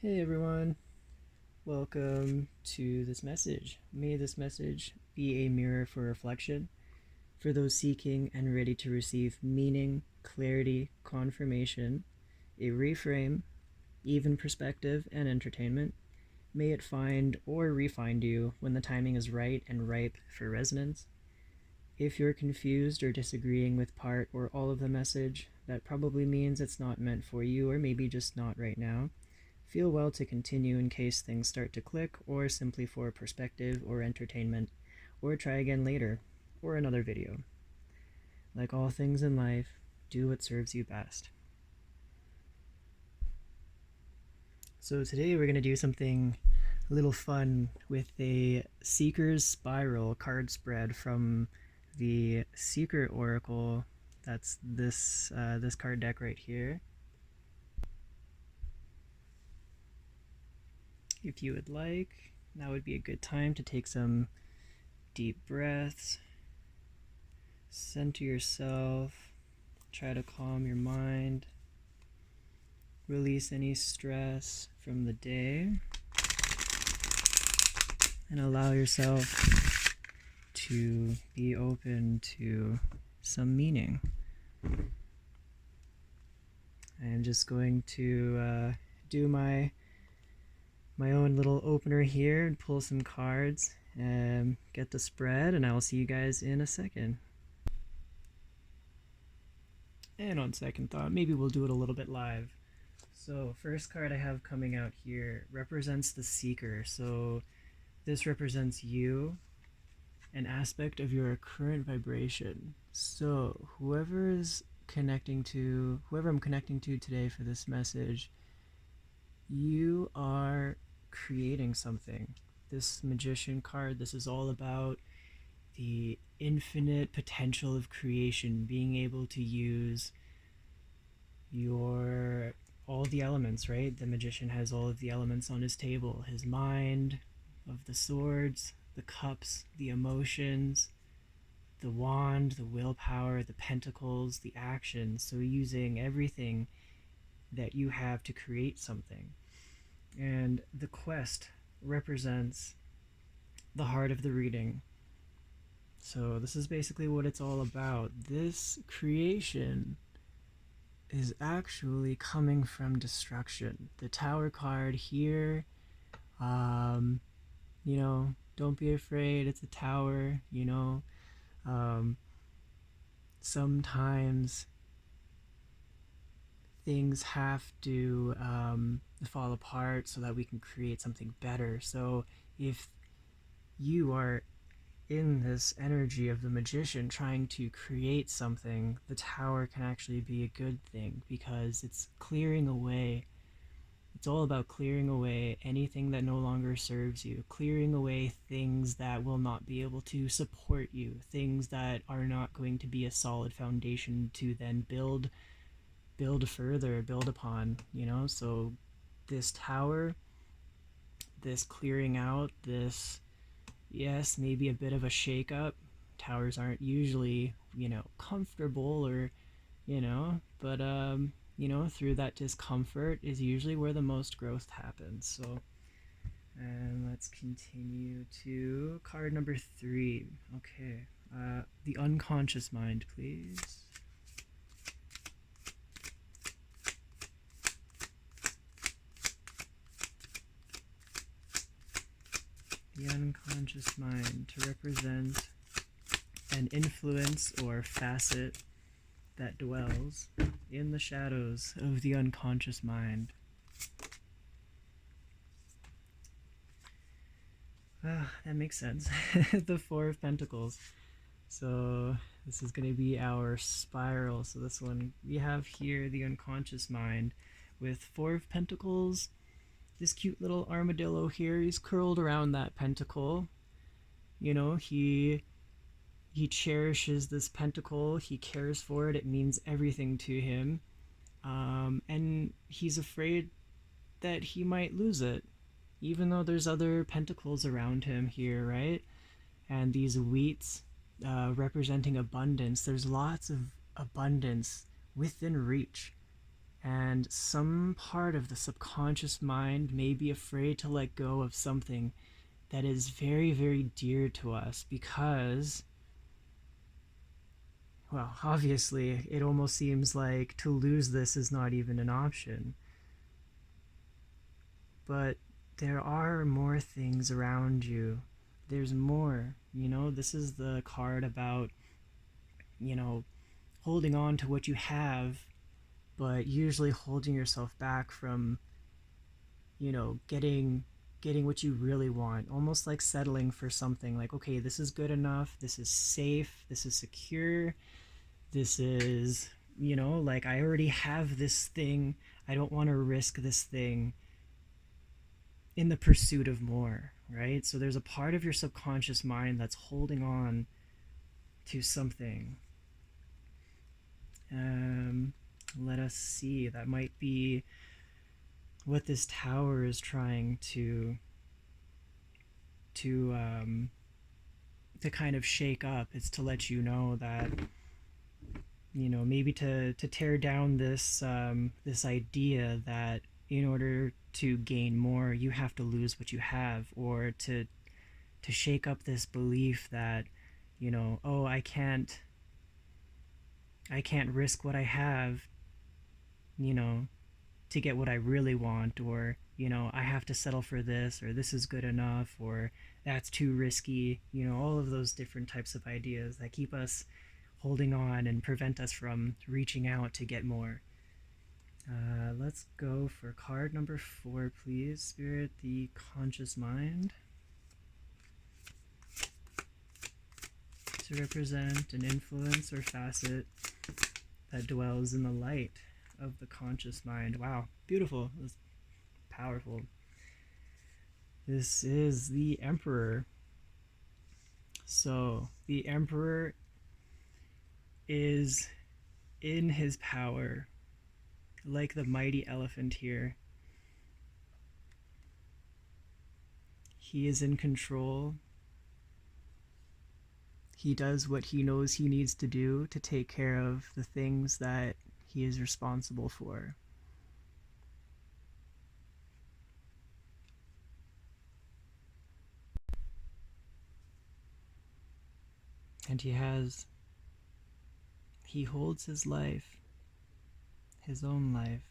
Hey everyone, welcome to this message. May this message be a mirror for reflection for those seeking and ready to receive meaning, clarity, confirmation, a reframe, even perspective, and entertainment. May it find or refind you when the timing is right and ripe for resonance. If you're confused or disagreeing with part or all of the message, that probably means it's not meant for you, or maybe just not right now. Feel well to continue in case things start to click, or simply for perspective or entertainment, or try again later, or another video. Like all things in life, do what serves you best. So today we're going to do something a little fun with a Seeker's Spiral card spread from the Seeker Oracle. That's this card deck right here. If you would like, now would be a good time to take some deep breaths, center yourself, try to calm your mind, release any stress from the day, and allow yourself to be open to some meaning. I'm just going to do my own little opener here and pull some cards and get the spread, and I will see you guys in a second. And on second thought, maybe we'll do it a little bit live. So first card I have coming out here represents the Seeker. So this represents you, an aspect of your current vibration. So whoever I'm connecting to today for this message, you are creating something. This Magician card, this is all about the infinite potential of creation, being able to use all the elements, right? The Magician has all of the elements on his table: his mind, of the swords, the cups, the emotions, the wand, the willpower, the pentacles, the actions. So using everything that you have to create something. And the quest represents the heart of the reading. So this is basically what it's all about. This creation is actually coming from destruction. The Tower card here, don't be afraid, it's a tower, sometimes things have to fall apart so that we can create something better. So if you are in this energy of the Magician trying to create something, the Tower can actually be a good thing, because it's clearing away. It's all about clearing away anything that no longer serves you, clearing away things that will not be able to support you, things that are not going to be a solid foundation to then build further, build upon, So this Tower, this clearing out, this, yes, maybe a bit of a shake-up. Towers aren't usually, comfortable, or, but, through that discomfort is usually where the most growth happens. So, and let's continue to card number 3. Okay, the unconscious mind, please. The unconscious mind, to represent an influence or facet that dwells in the shadows of the unconscious mind. That makes sense. The Four of Pentacles. So this is going to be our spiral. So this one, we have here the unconscious mind with Four of Pentacles. This cute little armadillo here, he's curled around that pentacle. He cherishes this pentacle, he cares for it, it means everything to him. And he's afraid that he might lose it, even though there's other pentacles around him here, right? And these wheats representing abundance. There's lots of abundance within reach. And some part of the subconscious mind may be afraid to let go of something that is very, very dear to us because, well, obviously, it almost seems like to lose this is not even an option. But there are more things around you. There's more. This is the card about, you know, holding on to what you have, but usually holding yourself back from, getting what you really want. Almost like settling for something like, okay, this is good enough, this is safe, this is secure, this is, like I already have this thing. I don't want to risk this thing in the pursuit of more, right? So there's a part of your subconscious mind that's holding on to something. Let us see. That might be what this tower is trying to to kind of shake up. It's to let you know that, maybe to tear down this idea that in order to gain more you have to lose what you have, or to shake up this belief that, oh, I can't risk what I have, you know to get what I really want, or I have to settle for this, or this is good enough, or that's too risky. All of those different types of ideas that keep us holding on and prevent us from reaching out to get more. Let's go for card number 4, please, Spirit. The conscious mind, to represent an influence or facet that dwells in the light of the conscious mind. Wow, beautiful. That's powerful. This is the Emperor. So the Emperor is in his power, like the mighty elephant here. He is in control. He does what he knows he needs to do to take care of the things that he is responsible for. And he holds his life, his own life.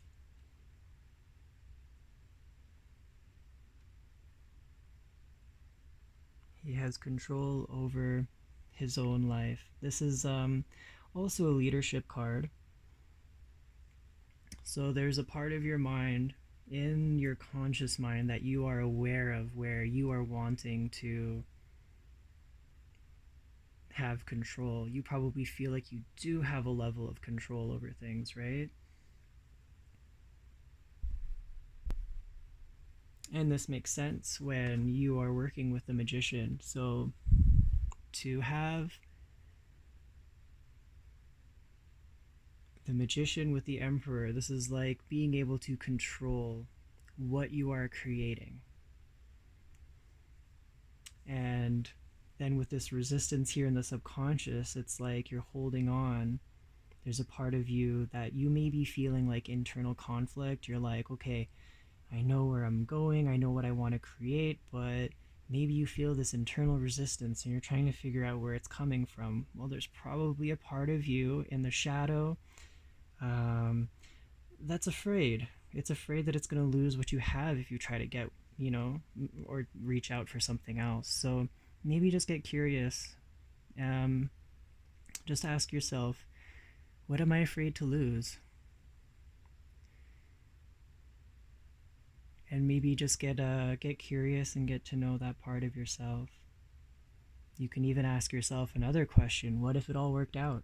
He has control over his own life. This is also a leadership card. So there's a part of your mind, in your conscious mind, that you are aware of, where you are wanting to have control. You probably feel like you do have a level of control over things, right? And this makes sense when you are working with the magician. So to have the magician with the Emperor, this is like being able to control what you are creating. And then with this resistance here in the subconscious, it's like you're holding on. There's a part of you that you may be feeling like internal conflict. You're like, okay, I know where I'm going, I know what I want to create, but maybe you feel this internal resistance and you're trying to figure out where it's coming from. Well, there's probably a part of you in the shadow that's afraid. It's afraid that it's going to lose what you have if you try to get, or reach out for something else. So maybe just get curious. Just ask yourself, what am I afraid to lose? And maybe just get curious and get to know that part of yourself. You can even ask yourself another question: what if it all worked out?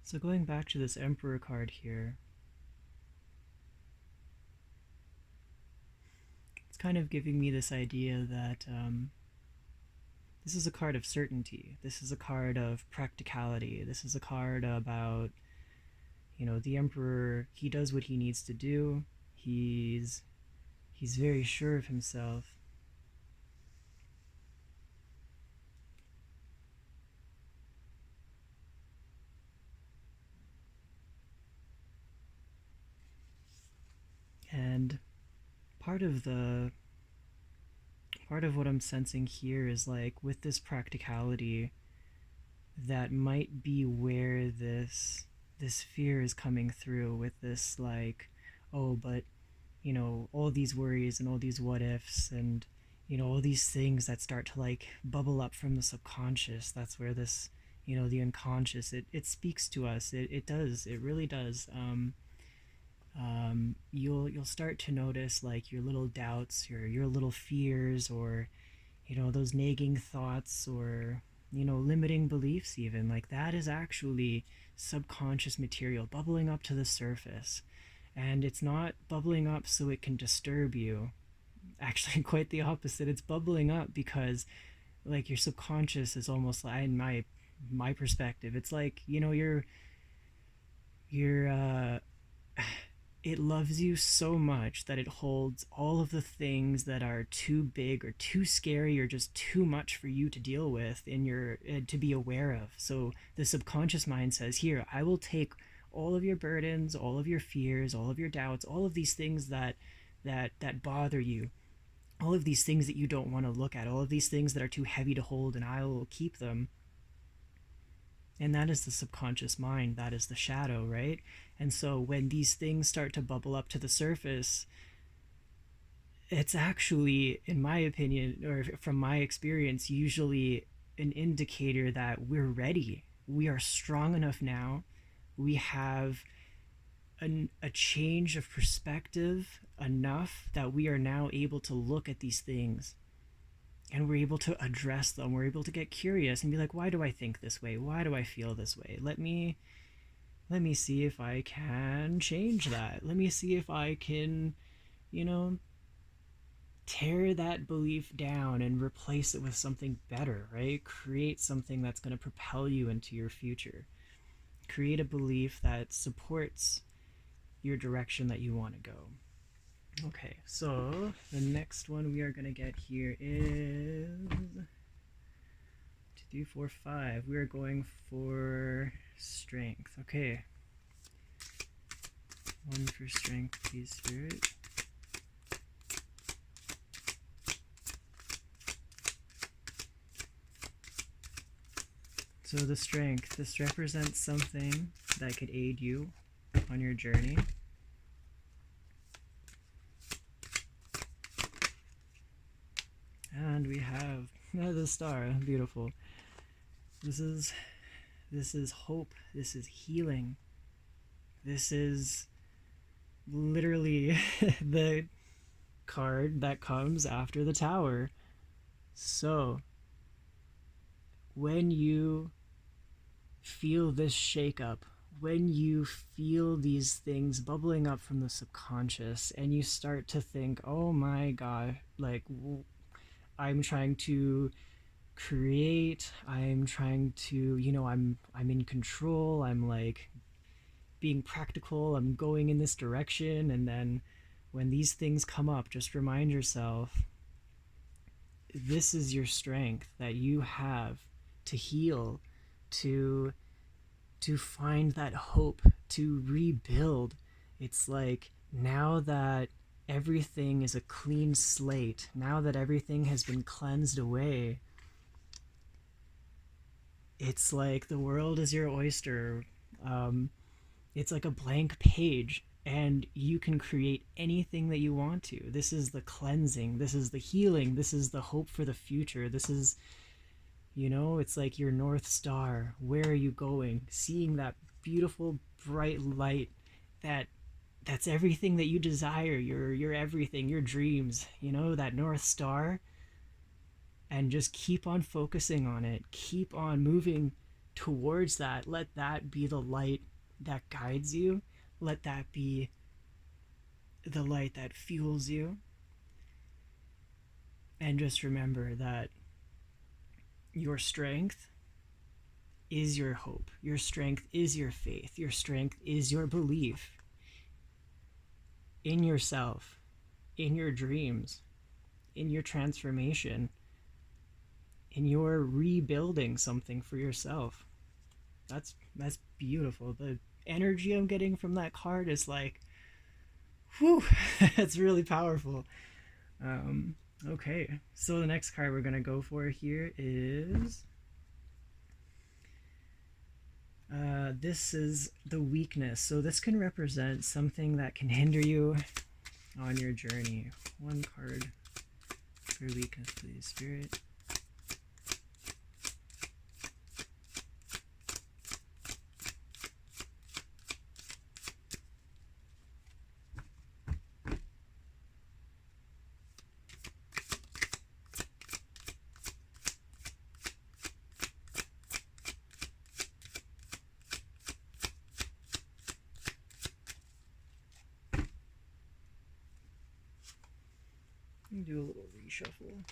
So going back to this Emperor card here, it's kind of giving me this idea that this is a card of certainty. This is a card of practicality. This is a card about, the Emperor. He does what he needs to do. He's very sure of himself. part of the part of what I'm sensing here is like with this practicality, that might be where this fear is coming through with this, like, oh, but all these worries and all these what ifs and all these things that start to like bubble up from the subconscious. That's where this, the unconscious, it speaks to us. It does, it really does. You'll start to notice like your little doubts, your little fears, or those nagging thoughts, or limiting beliefs. Even like that is actually subconscious material bubbling up to the surface, and it's not bubbling up so it can disturb you. Actually, quite the opposite. It's bubbling up because like your subconscious is almost like, in my perspective, it's like you're it loves you so much that it holds all of the things that are too big or too scary or just too much for you to deal with in your to be aware of. So the subconscious mind says, here, I will take all of your burdens, all of your fears, all of your doubts, all of these things that bother you, all of these things that you don't want to look at, all of these things that are too heavy to hold, and I will keep them. And that is the subconscious mind. That is the shadow, right? And so when these things start to bubble up to the surface, it's actually, in my opinion, or from my experience, usually an indicator that we're ready. We are strong enough now. We have a change of perspective enough that we are now able to look at these things, and we're able to address them. We're able to get curious and be like, why do I think this way? Why do I feel this way? Let me see if I can change that. Let me see if I can, tear that belief down and replace it with something better, right? Create something that's going to propel you into your future. Create a belief that supports your direction that you want to go. Okay, so the next one we are going to get here is 2, 3, 4, 5. We are going for strength. Okay. 1 for strength, please, Spirit. So the strength, this represents something that could aid you on your journey. And we have the star. Beautiful. This is hope. This is healing. This is literally the card that comes after the tower. So when you feel this shakeup, when you feel these things bubbling up from the subconscious, and you start to think, oh my god, like, I'm trying to create, I'm trying to, I'm in control, I'm like being practical, I'm going in this direction. And then when these things come up, just remind yourself, this is your strength that you have to heal, to find that hope, to rebuild. It's like, now that everything is a clean slate, now that everything has been cleansed away, it's like the world is your oyster. It's like a blank page, and you can create anything that you want to. This is the cleansing, this is the healing, this is the hope for the future. This is, it's like your North Star. Where are you going? Seeing that beautiful bright light that's everything that you desire, your everything, your dreams, that North Star. And just keep on focusing on it. Keep on moving towards that. Let that be the light that guides you. Let that be the light that fuels you. And just remember that your strength is your hope. Your strength is your faith. Your strength is your belief in yourself, in your dreams, in your transformation, in your rebuilding something for yourself. That's beautiful. The energy I'm getting from that card is like, Whew, that's really powerful. Um, okay, so the next card we're gonna go for here is this is the weakness. So this can represent something that can hinder you on your journey. One card for weakness, please, Spirit. Do a little reshuffle.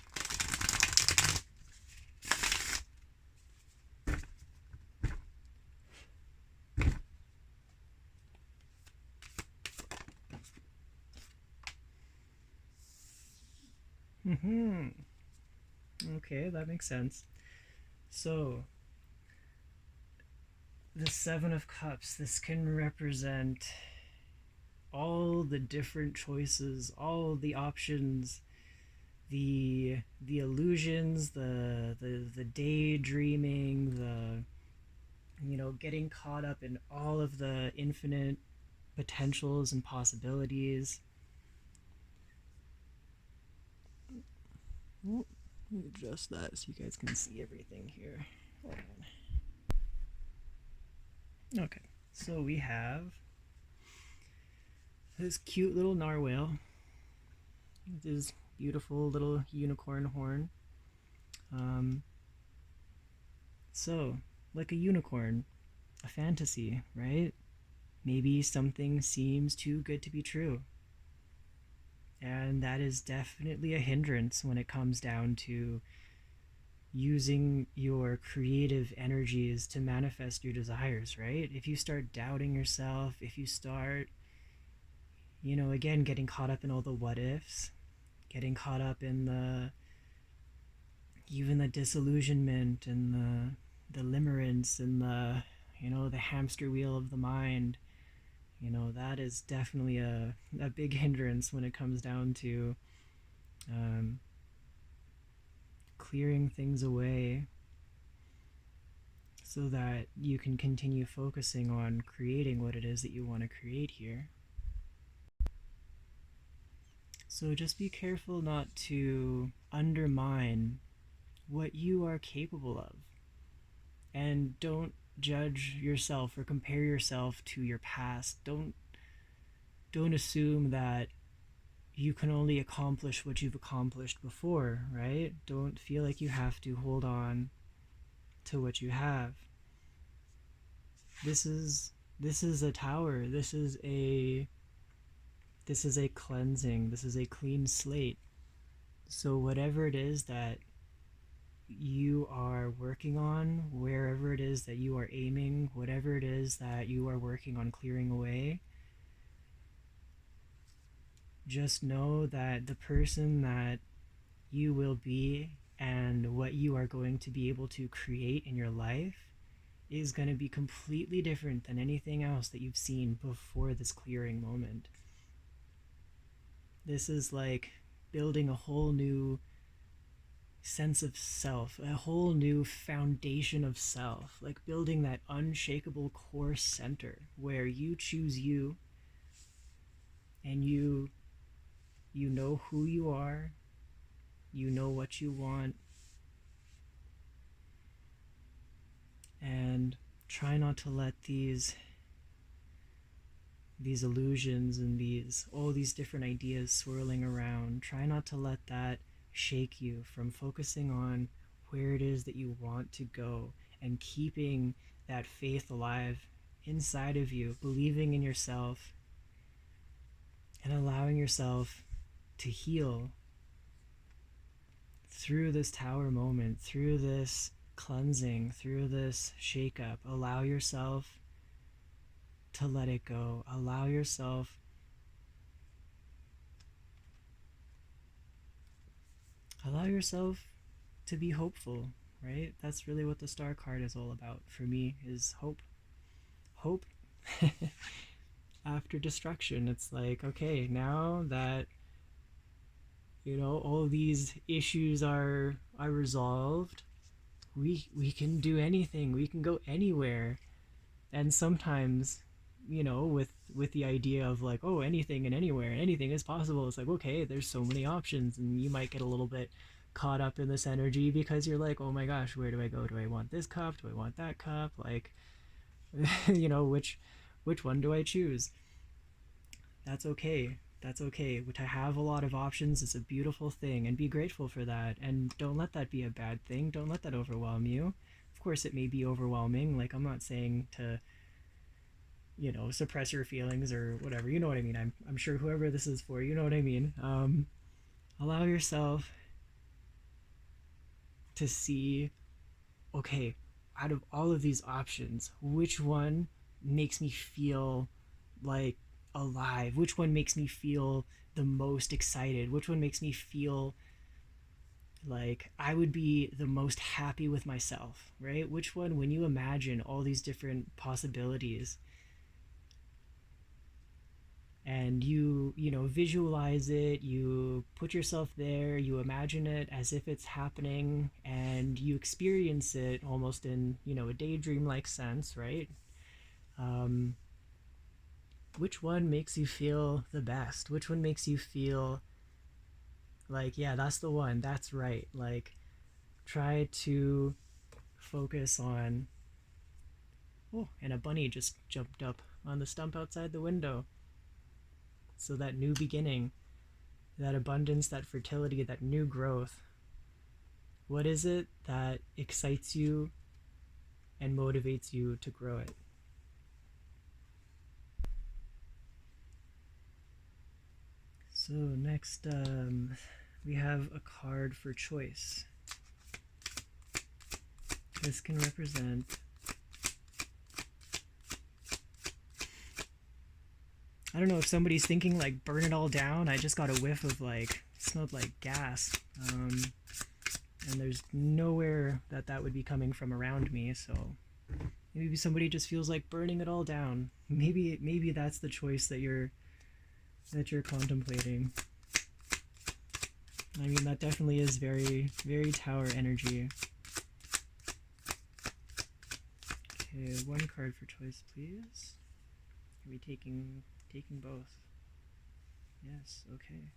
Okay, that makes sense. So, the Seven of Cups, this can represent all the different choices, all the options, the illusions, the daydreaming, the getting caught up in all of the infinite potentials and possibilities. Let me adjust that so you guys can see everything here. Hold on. Okay, so we have this cute little narwhal with his beautiful little unicorn horn. Um, so, like a unicorn, a fantasy, right? Maybe something seems too good to be true. And that is definitely a hindrance when it comes down to using your creative energies to manifest your desires, right? If you start doubting yourself, if you start, again, getting caught up in all the what ifs, getting caught up in even the disillusionment and the limerence and the hamster wheel of the mind, that is definitely a big hindrance when it comes down to um, clearing things away so that you can continue focusing on creating what it is that you want to create here. So just be careful not to undermine what you are capable of. And don't judge yourself or compare yourself to your past. Don't assume that you can only accomplish what you've accomplished before, right? Don't feel like you have to hold on to what you have. This is a tower. This is a cleansing. This is a clean slate. So whatever it is that you are working on, wherever it is that you are aiming, whatever it is that you are working on clearing away, just know that the person that you will be and what you are going to be able to create in your life is going to be completely different than anything else that you've seen before this clearing moment. This is like building a whole new sense of self, a whole new foundation of self, like building that unshakable core center where you choose you and you know who you are, you know what you want, and try not to let these illusions and all these different ideas swirling around, try not to let that shake you from focusing on where it is that you want to go and keeping that faith alive inside of you, believing in yourself and allowing yourself to heal through this tower moment, through this cleansing, through this shakeup. Allow yourself to let it go. Allow yourself to be hopeful, right? That's really what the star card is all about for me, is hope. Hope. after destruction. It's like, okay, now that all of these issues are resolved, we can do anything. We can go anywhere. And sometimes, with the idea of like, oh, anything and anywhere, anything is possible, it's like, okay, there's so many options, and you might get a little bit caught up in this energy because you're like, oh my gosh, where do I go? Do I want this cup? Do I want that cup? Like, which one do I choose? That's okay. That's okay. To have a lot of options is a beautiful thing, and be grateful for that. And don't let that be a bad thing. Don't let that overwhelm you. Of course, it may be overwhelming. Like, I'm not saying to, suppress your feelings or whatever. You know what I mean? I'm sure whoever this is for, you know what I mean? Allow yourself to see, okay, out of all of these options, which one makes me feel like alive? Which one makes me feel the most excited? Which one makes me feel like I would be the most happy with myself, right? Which one, when you imagine all these different possibilities and you visualize it, you put yourself there, you imagine it as if it's happening, and you experience it almost in a daydream like sense, right? um, which one makes you feel the best? Which one makes you feel like, yeah, that's the one, that's right? Like, try to focus on, oh, and a bunny just jumped up on the stump outside the window. So that new beginning, that abundance, that fertility, that new growth, what is it that excites you and motivates you to grow it? So next, we have a card for choice. This can represent, I don't know if somebody's thinking like burn it all down. I just got a whiff of like, smelled like gas. And there's nowhere that would be coming from around me, so maybe somebody just feels like burning it all down. Maybe that's the choice that you're contemplating. I mean, that definitely is very, very tower energy. Okay, one card for choice, please. Are we taking both? Yes, okay.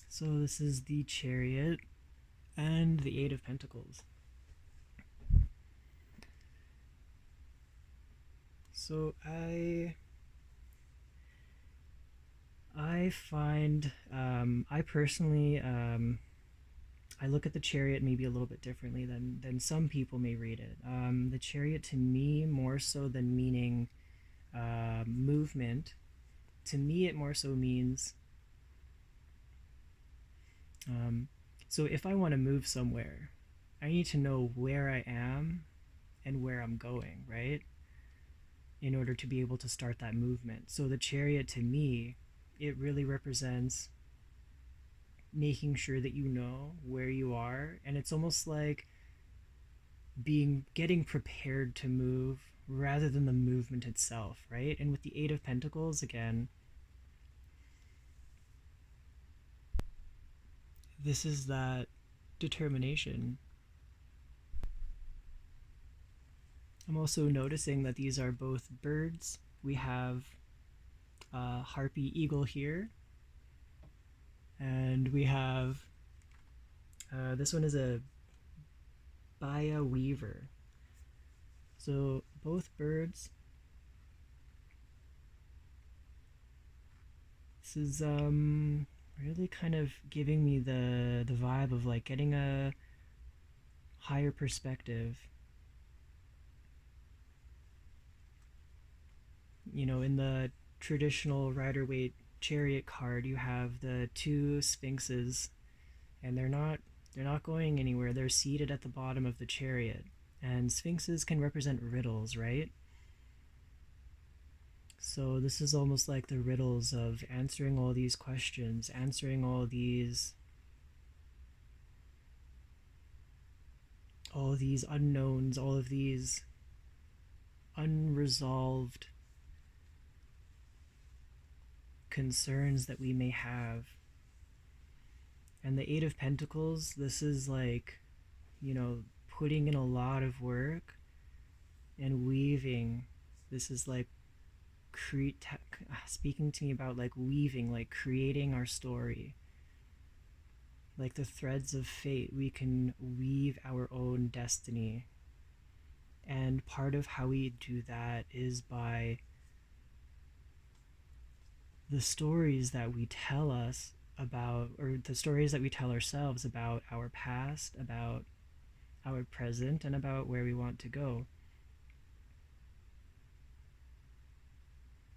So this is the Chariot and the Eight of Pentacles. So I find, I personally, I look at the Chariot maybe a little bit differently than some people may read it. The Chariot, to me, more so than meaning movement, to me it more so means, so if I want to move somewhere, I need to know where I am and where I'm going, right? In order to be able to start that movement. So the Chariot, to me, it really represents making sure that you know where you are, and it's almost like getting prepared to move rather than the movement itself, right? And with the Eight of Pentacles, again, this is that determination. I'm also noticing that these are both birds. We have harpy eagle here, and we have this one is a Baya weaver. So both birds. This is really kind of giving me the vibe of like getting a higher perspective. In the traditional Rider-Waite Chariot card, you have the two sphinxes, and they're not going anywhere. They're seated at the bottom of the chariot. And sphinxes can represent riddles, right? So this is almost like the riddles of answering all these questions, answering all these unknowns, all of these unresolved concerns that we may have. And the Eight of Pentacles, this is like, putting in a lot of work and weaving. This is like speaking to me about like weaving, like creating our story. Like the threads of fate, we can weave our own destiny. And part of how we do that is by the stories that we tell us about, or the stories that we tell ourselves about our past, about our present, and about where we want to go.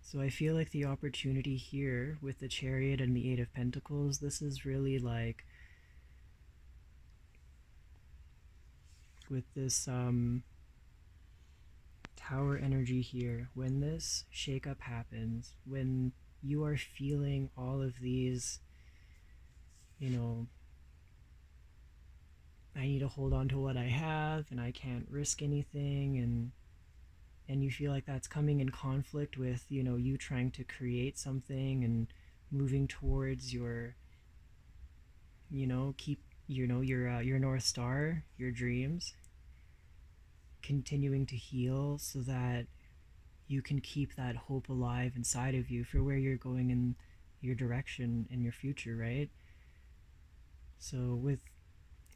So I feel like the opportunity here with the Chariot and the Eight of Pentacles, this is really like with this Tower energy here, when this shakeup happens, when you are feeling all of these, I need to hold on to what I have and I can't risk anything, and you feel like that's coming in conflict with, you trying to create something and moving towards your, keep, your North Star, your dreams, continuing to heal so that you can keep that hope alive inside of you for where you're going in your direction in your future, right? So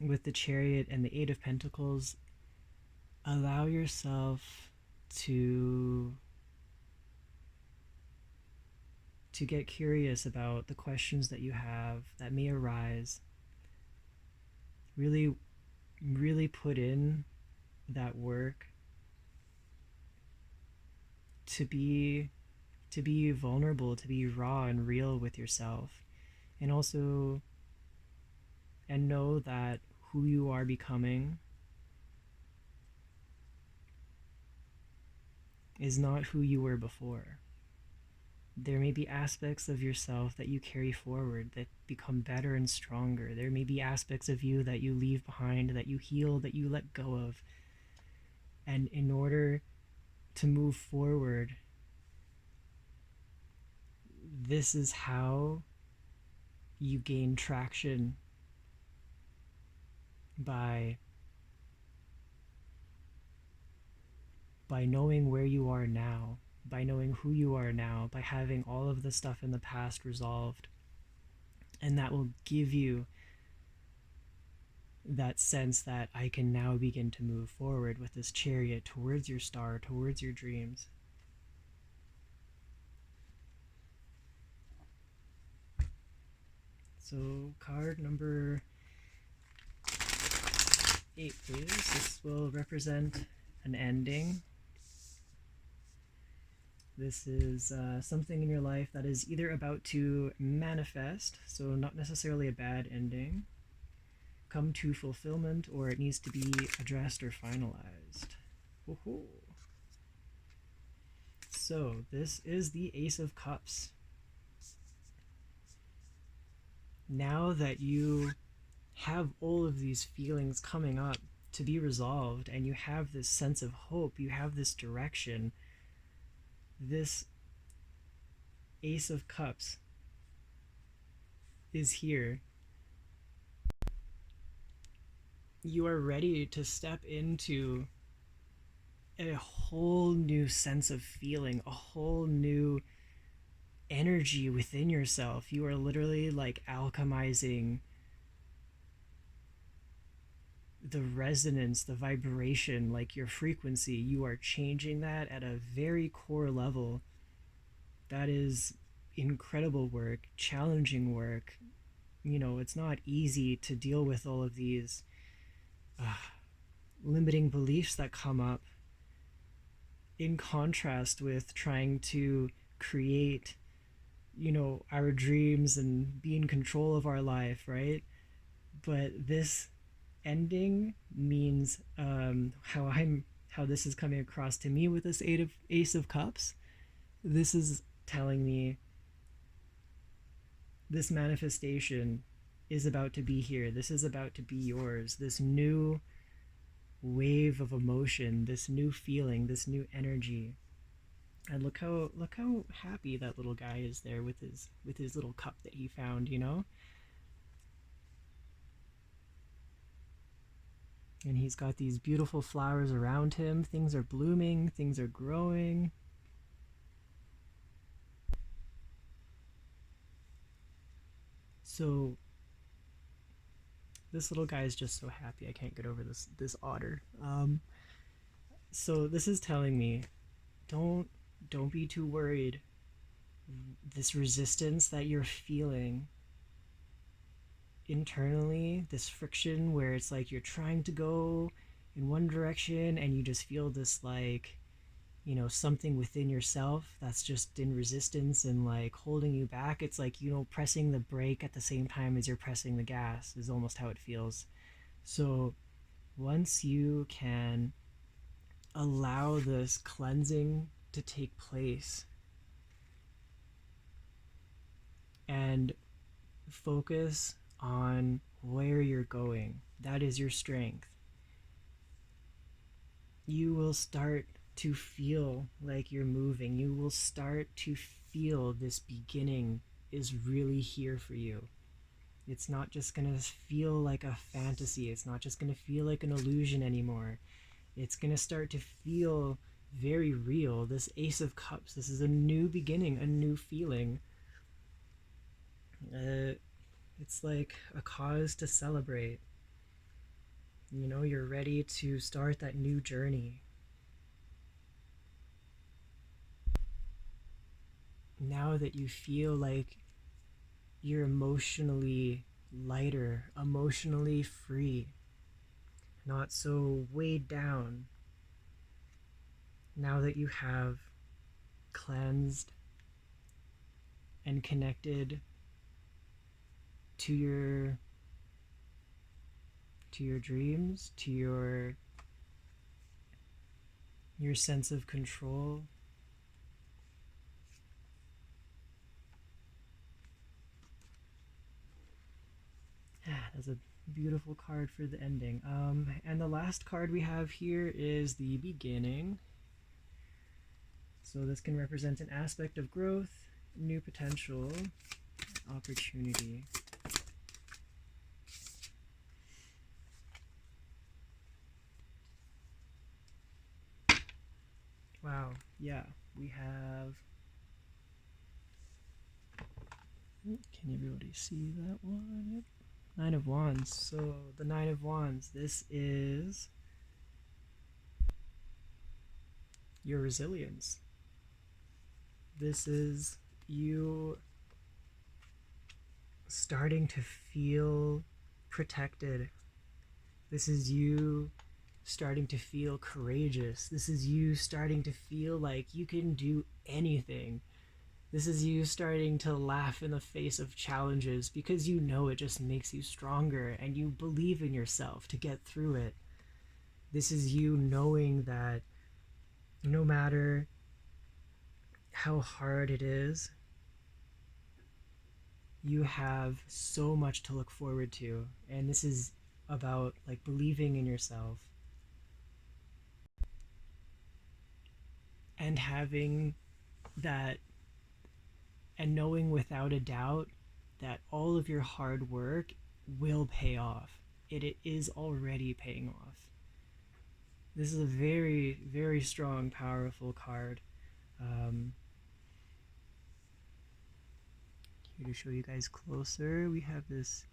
with the Chariot and the Eight of Pentacles, allow yourself to get curious about the questions that you have that may arise. Really, really put in that work to be vulnerable, to be raw and real with yourself, and also and know that who you are becoming is not who you were before. There may be aspects of yourself that you carry forward that become better and stronger. There may be aspects of you that you leave behind, that you heal, that you let go of. And in order to move forward, this is how you gain traction, by knowing where you are now, by knowing who you are now, by having all of the stuff in the past resolved. And that will give you that sense that I can now begin to move forward with this Chariot towards your star, towards your dreams. So card number 8, please. This will represent an ending. This is something in your life that is either about to manifest, so not necessarily a bad ending, come to fulfillment, or it needs to be addressed or finalized. Woohoo. So this is the Ace of Cups. Now that you have all of these feelings coming up to be resolved, and you have this sense of hope, you have this direction, this Ace of Cups is here. You are ready to step into a whole new sense of feeling, a whole new energy within yourself. You are literally like alchemizing the resonance, the vibration, like your frequency. You are changing that at a very core level. That is incredible work, challenging work. It's not easy to deal with all of these limiting beliefs that come up, in contrast with trying to create, our dreams and be in control of our life, right? But this ending means how this is coming across to me with this Ace of Cups. This is telling me this manifestation is about to be here. This is about to be yours. This new wave of emotion, this new feeling, this new energy. And look how happy that little guy is there with his little cup that he found, you know? And he's got these beautiful flowers around him. Things are blooming, things are growing. So this little guy is just so happy. I can't get over this otter. So this is telling me don't don't be too worried. This resistance that you're feeling internally, this friction where it's like you're trying to go in one direction and you just feel this like, something within yourself that's just in resistance and like holding you back. It's like, pressing the brake at the same time as you're pressing the gas is almost how it feels. So once you can allow this cleansing to take place and focus on where you're going, that is your strength, you will start to feel like you're moving. You will start to feel this beginning is really here for you. It's not just going to feel like a fantasy. It's not just going to feel like an illusion anymore. It's going to start to feel very real. This Ace of Cups, this is a new beginning, a new feeling. It's like a cause to celebrate. You're ready to start that new journey. Now that you feel like you're emotionally lighter, emotionally free, not so weighed down, now that you have cleansed and connected to your dreams, to your sense of control, that's a beautiful card for the ending. And the last card we have here is the beginning. So this can represent an aspect of growth, new potential, opportunity. Wow, yeah, we have. Can everybody see that one? Yep. Nine of Wands. So the Nine of Wands, this is your resilience. This is you starting to feel protected. This is you starting to feel courageous. This is you starting to feel like you can do anything. This is you starting to laugh in the face of challenges because it just makes you stronger and you believe in yourself to get through it. This is you knowing that no matter how hard it is, you have so much to look forward to. And this is about like believing in yourself and having that, and knowing without a doubt that all of your hard work will pay off. It is already paying off. This is a very, very strong, powerful card. Here to show you guys closer, we have this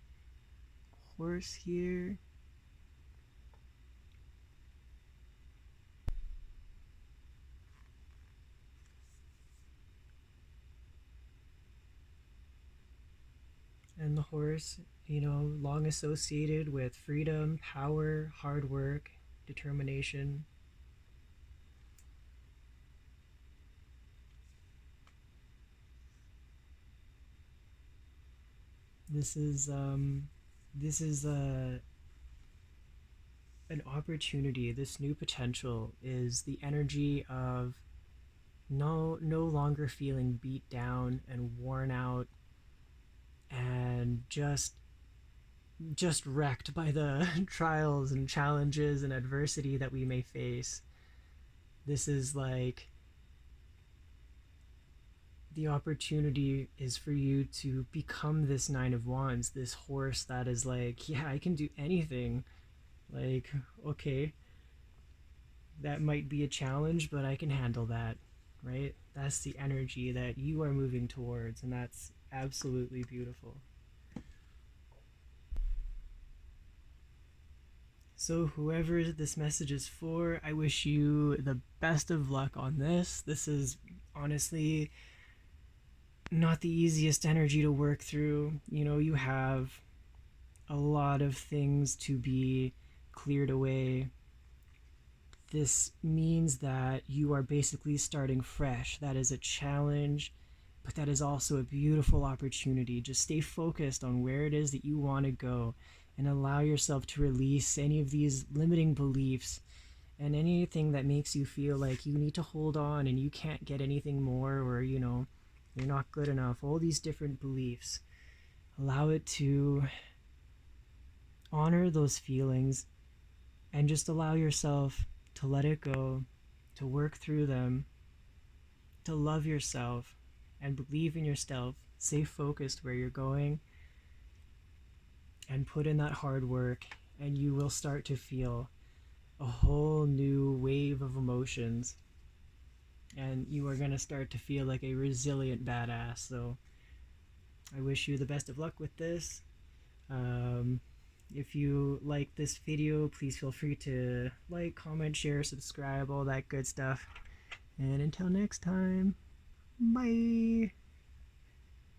horse here. And the horse, long associated with freedom, power, hard work, determination. This is an opportunity. This new potential is the energy of no longer feeling beat down and worn out and just wrecked by the trials and challenges and adversity that we may face. This is like the opportunity is for you to become this Nine of Wands, this horse that is like, yeah, I can do anything. Like, okay, that might be a challenge, but I can handle that, right? That's the energy that you are moving towards, and that's absolutely beautiful. So, whoever this message is for, I wish you the best of luck on this. This is honestly not the easiest energy to work through. You know, you have a lot of things to be cleared away. This means that you are basically starting fresh. That is a challenge, but that is also a beautiful opportunity. Just stay focused on where it is that you want to go and allow yourself to release any of these limiting beliefs and anything that makes you feel like you need to hold on and you can't get anything more, or you're not good enough. All these different beliefs, allow it to honor those feelings and just allow yourself to let it go, to work through them, to love yourself and believe in yourself. Stay focused where you're going and put in that hard work, and you will start to feel a whole new wave of emotions, and you are going to start to feel like a resilient badass. So I wish you the best of luck with this. um, if you like this video, please feel free to like, comment, share, subscribe, all that good stuff. And until next time, bye.